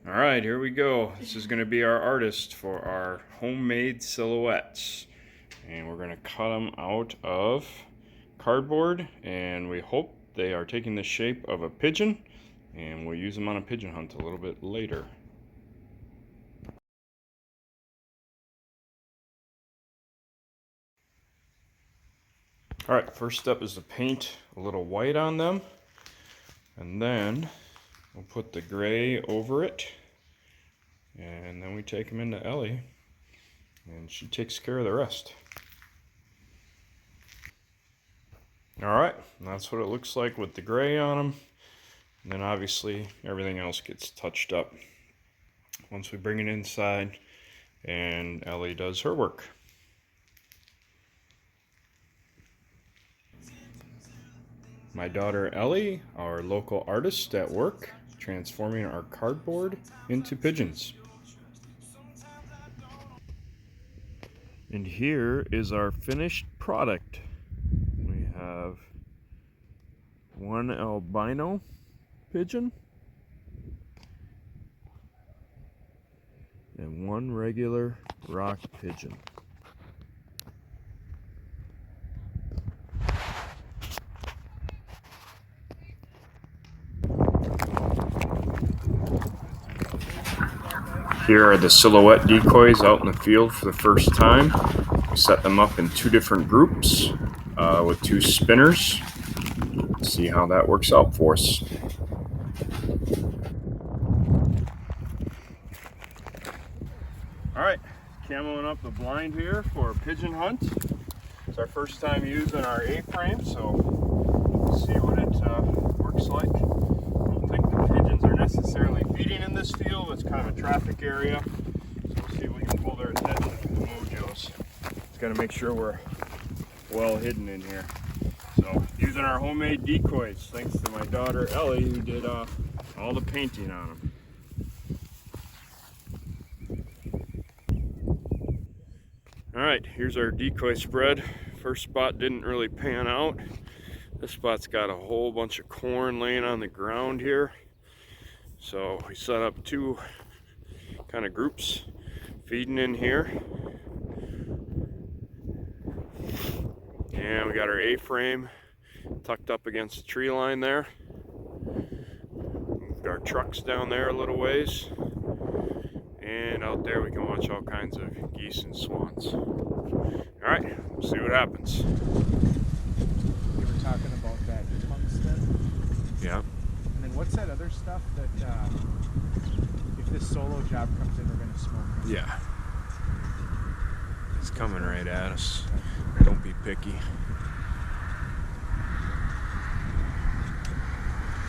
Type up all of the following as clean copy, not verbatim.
All right, here we go. This is going to be our artist for our homemade silhouettes. And we're going to cut them out of cardboard, and we hope they are taking the shape of a pigeon, and we'll use them on a pigeon hunt a little bit later. All right, first step is to paint a little white on them, and then we'll put the gray over it, and then we take them into Ellie, and she takes care of the rest. All right, that's what it looks like with the gray on them. And then obviously everything else gets touched up once we bring it inside and Ellie does her work. My daughter Ellie, our local artist at work, transforming our cardboard into pigeons. And here is our finished product. We have one albino pigeon and one regular rock pigeon. Here are the silhouette decoys out in the field for the first time. We set them up in two different groups with two spinners. Let's see how that works out for us. All right, camoing up the blind here for a pigeon hunt. It's our first time using our A-frame, so we'll see what it works like. I don't think the pigeons are necessarily feeding in this field. It's kind of a traffic area, so we'll see if we can pull their attention with the mojos. Just got to make sure we're well hidden in here. So using our homemade decoys, thanks to my daughter Ellie, who did all the painting on them. All right, here's our decoy spread. First spot didn't really pan out. This spot's got a whole bunch of corn laying on the ground here. So we set up two kind of groups feeding in here. And we got our A-frame tucked up against the tree line there. Moved our trucks down there a little ways. And out there we can watch all kinds of geese and swans. All right, we'll see what happens. You were talking about that tungsten. Yeah. And then what's that other stuff that if this solo job comes in, we're going to smoke it? Yeah. It's coming right at us. Don't be picky.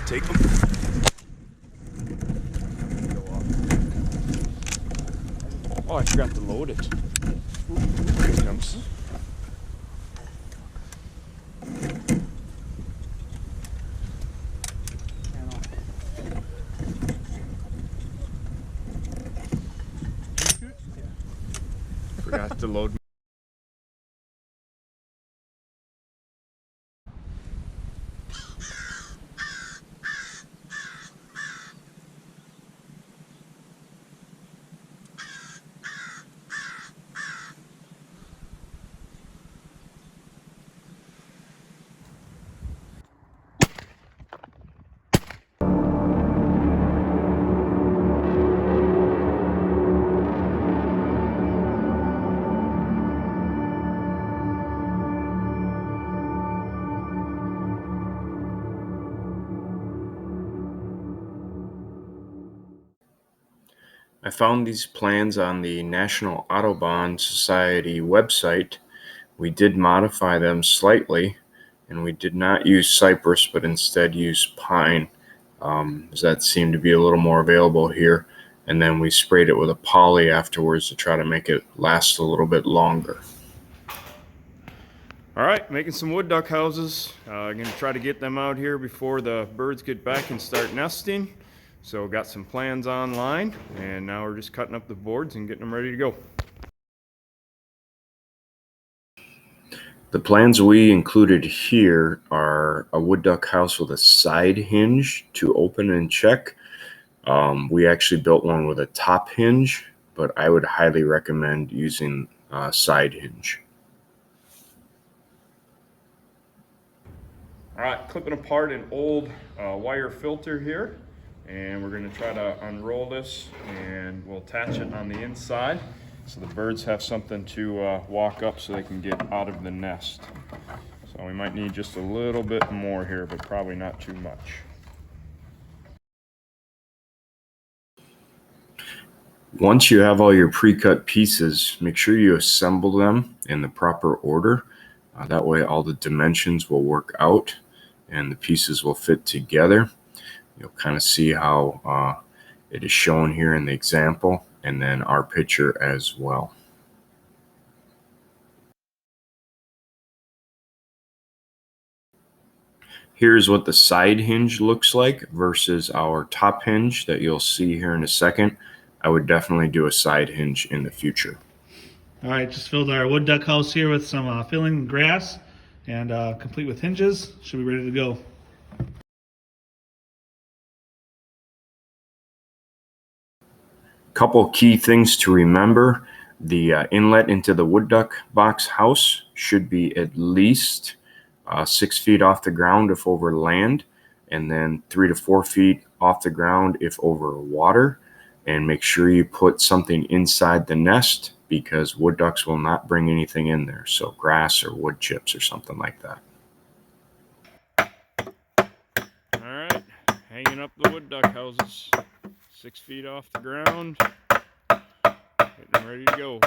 Take them. Oh, I forgot to load it. Here it comes. Forgot to load. I found these plans on the National Audubon Society website. We did modify them slightly, and we did not use cypress, but instead used pine, as that seemed to be a little more available here. And then we sprayed it with a poly afterwards to try to make it last a little bit longer. All right, making some wood duck houses. I'm going to try to get them out here before the birds get back and start nesting. So got some plans online, and now we're just cutting up the boards and getting them ready to go. The plans we included here are a wood duck house with a side hinge to open and check. We actually built one with a top hinge, but I would highly recommend using a side hinge. All right, clipping apart an old wire filter here, and we're going to try to unroll this, and we'll attach it on the inside so the birds have something to walk up so they can get out of the nest. So we might need just a little bit more here, but probably not too much. Once you have all your pre-cut pieces, make sure you assemble them in the proper order. That way all the dimensions will work out and the pieces will fit together. You'll kind of see how it is shown here in the example, and then our picture as well. Here's what the side hinge looks like versus our top hinge that you'll see here in a second. I would definitely do a side hinge in the future. All right, just filled our wood duck house here with some filling grass and complete with hinges. Should be ready to go. Couple key things to remember. The inlet into the wood duck box house should be at least 6 feet off the ground if over land, and then 3 to 4 feet off the ground if over water. And make sure you put something inside the nest, because wood ducks will not bring anything in there, so grass or wood chips or something like that. All right, hanging up the wood duck houses, 6 feet off the ground, getting ready to go.